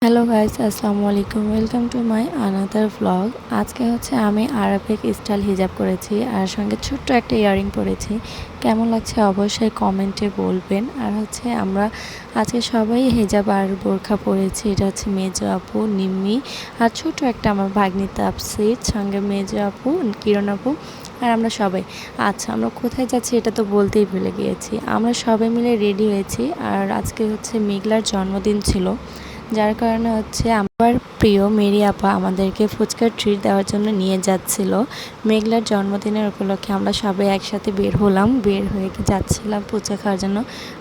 Hello guys, আসসালামু আলাইকুম। Welcome to my another blog. আজকে হচ্ছে আমি আরবিক স্টাইল হিজাব করেছি আর সঙ্গে ছোট্ট একটা ইয়ারিং পরেছি। কেমন লাগছে অবশ্যই কমেন্টে বলবেন। আর হচ্ছে আমরা আজকে সবাই হিজাব আর বোরখা পরেছি। এটা হচ্ছে মেজো আপু, নিম্মি আর ছোট একটা আমার ভাগ্নি তাপসির, সঙ্গে মেজো আপু, কিরণ আপু আর আমরা সবাই। আচ্ছা, আমরা কোথায় যাচ্ছি এটা তো বলতেই ভুলে গিয়েছি। আমরা সবাই মিলে রেডি হয়েছি আর আজকে হচ্ছে মেঘলার জন্মদিন ছিল, যার কারণে হচ্ছে আমার প্রিয় মেরি আপা আমাদেরকে ফুচকার ট্রিট দেওয়ার জন্য নিয়ে যাচ্ছিল। মেঘলার জন্মদিনের উপলক্ষে আমরা সবাই একসাথে বের হয়ে যাচ্ছিলাম ফুচকা খাওয়ার জন্য।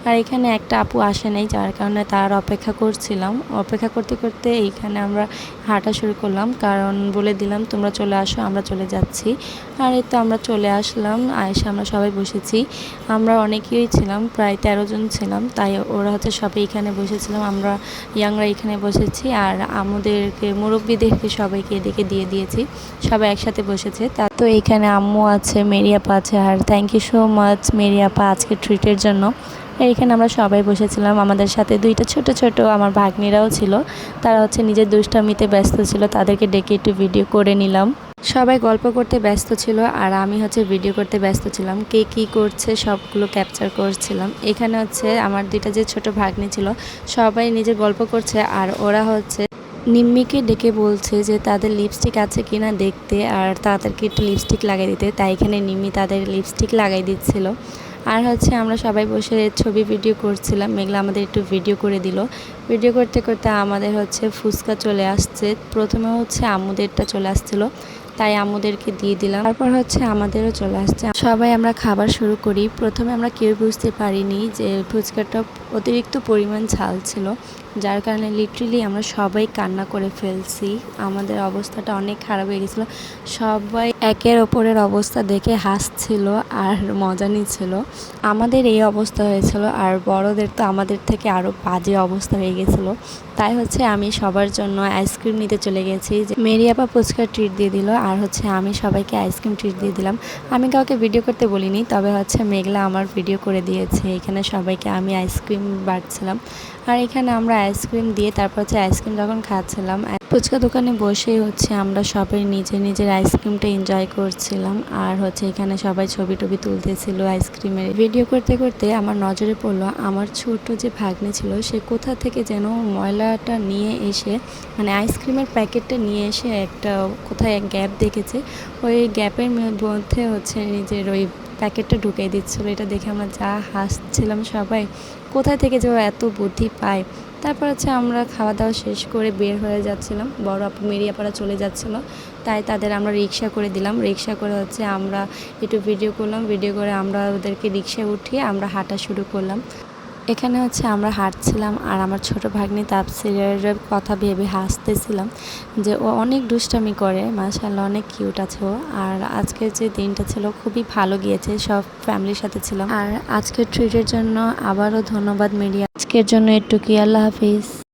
আর এখানে একটা আপু আসে নাই, যার কারণে তার অপেক্ষা করছিলাম। অপেক্ষা করতে করতে এইখানে আমরা হাঁটা শুরু করলাম, কারণ বলে দিলাম তোমরা চলে আসো, আমরা চলে যাচ্ছি। আর এই তো আমরা চলে আসলাম, এসে আমরা সবাই বসেছি। আমরা অনেকেই ছিলাম, প্রায় 13 জন ছিলাম, তাই ওরা হচ্ছে সবাই এখানে বসেছিলাম। আমরা ইয়াংরা এখানে বসেছি আর আমাদেরকে মুরব্বীদেরকে সবাইকে এদিকে দিয়ে দিয়েছি, সবাই একসাথে বসেছে। তা তো এইখানে আম্মু আছে, মেরি আপা আছে। আর thank you so much Mary আপা আজকে ট্রিটের জন্য। এইখানে আমরা সবাই বসেছিলাম, আমাদের সাথে দুইটা ছোট ছোট আমার ভাগ্নিরাও ছিল। তারা হচ্ছে নিজের দুষ্টামিতে ব্যস্ত ছিল, তাদেরকে ডেকে একটু ভিডিও করে নিলাম। সবাই গল্প করতে ব্যস্ত ছিল আর আমি হচ্ছে ভিডিও করতে ব্যস্ত ছিলাম। কে কী করছে সবগুলো ক্যাপচার করছিলাম। এখানে হচ্ছে আমার দুইটা যে ছোট ভাগ্নি ছিল, সবাই নিজে গল্প করছে আর ওরা হচ্ছে নিম্মিকে ডেকে বলছে যে তাদের লিপস্টিক আছে কিনা দেখতে আর তাদেরকে একটু লিপস্টিক লাগাই দিতে। তাই এখানে নিম্মি তাদের লিপস্টিক লাগাই দিচ্ছিল। আর হচ্ছে আমরা সবাই বসে ছবি ভিডিও করছিলাম। মেঘলা আমাদের একটু ভিডিও করে দিল। ভিডিও করতে করতে আমাদের হচ্ছে ফুচকা চলে আসছে। প্রথমে হচ্ছে আম্মুদেরটা চলে আসছিলো, তাই আম্মুদেরকে দিয়ে দিলাম। তারপর হচ্ছে আমাদেরও চলে আসছে। সবাই আমরা খাবার শুরু করি। প্রথমে আমরা কেউ বুঝতে পারিনি যে ফুচকাটা অতিরিক্ত পরিমাণ ঝাল ছিল, যার কারণে লিটারেলি আমরা সবাই কান্না করে ফেলছি। আমাদের অবস্থাটা অনেক খারাপ হয়ে গেছিলো। সবাই একের ওপরের অবস্থা দেখে হাসছিল আর মজা নিচ্ছিল। আমাদের এই অবস্থা হয়েছিল আর বড়দের তো আমাদের থেকে আরও বাজে অবস্থা হয়ে গেছিলো। তাই হচ্ছে আমি সবার জন্য আইসক্রিম নিতে চলে গেছি। যে মেরি আপা ফুচকার ট্রিট দিয়ে দিল আর হচ্ছে আমি সবাইকে আইসক্রিম ট্রিট দিয়ে দিলাম। আমি কাউকে ভিডিও করতে বলিনি, তবে হচ্ছে মেঘলা আমার ভিডিও করে দিয়েছে। এখানে সবাইকে আমি আইসক্রিম বাড়ছিলাম আর এখানে আমরা আইসক্রিম দিয়ে তারপর হচ্ছে আইসক্রিম যখন খাচ্ছিলাম, ফুচকা দোকানে বসেই হচ্ছে আমরা সবাই নিজের আইসক্রিমটা এনজয় করছিলাম। আর হচ্ছে এখানে সবাই ছবি টবি তুলতেছিল আইসক্রিমের। ভিডিও করতে করতে আমার নজরে পড়লো আমার ছোট যে ভাগ্নে ছিল, সে কোথা থেকে যেন ময়লাটা নিয়ে এসে, মানে আইসক্রিমের প্যাকেটটা নিয়ে এসে একটা কোথায় এক গ্যাপ দেখেছে, ওই গ্যাপের মধ্যে হচ্ছে নিজের ওই প্যাকেটটা ঢুকিয়ে দিচ্ছিলো। এটা দেখে আমরা যা হাসছিলাম সবাই, কোথায় থেকে যে এত বুদ্ধি পায়। তারপর হচ্ছে আমরা খাওয়া দাওয়া শেষ করে বের হয়ে যাচ্ছিলাম। বড় আপু মেরি আপারা চলে যাচ্ছিলো, তাই তাদের আমরা রিক্সা করে দিলাম। রিক্সা করে হচ্ছে আমরা একটু ভিডিও করলাম। ভিডিও করে আমরা ওদেরকে রিক্সায় উঠিয়ে আমরা হাঁটা শুরু করলাম। এখানে হচ্ছে আমরা হাঁটছিলাম আর আমার ছোট ভাগ্নি তাপসিরের কথা ভেবে হাসতেছিলাম যে ও অনেক দুষ্টামি করে, মাশাআল্লাহ অনেক কিউট আছে ও। আর আজকের যে দিনটা ছিল খুবই ভালো গিয়েছে, সব ফ্যামিলির সাথে ছিলাম। আর আজকের ট্রিটের জন্য আবারও ধন্যবাদ মিডিয়া। আজকের জন্য একটু কি, আল্লাহ হাফিজ।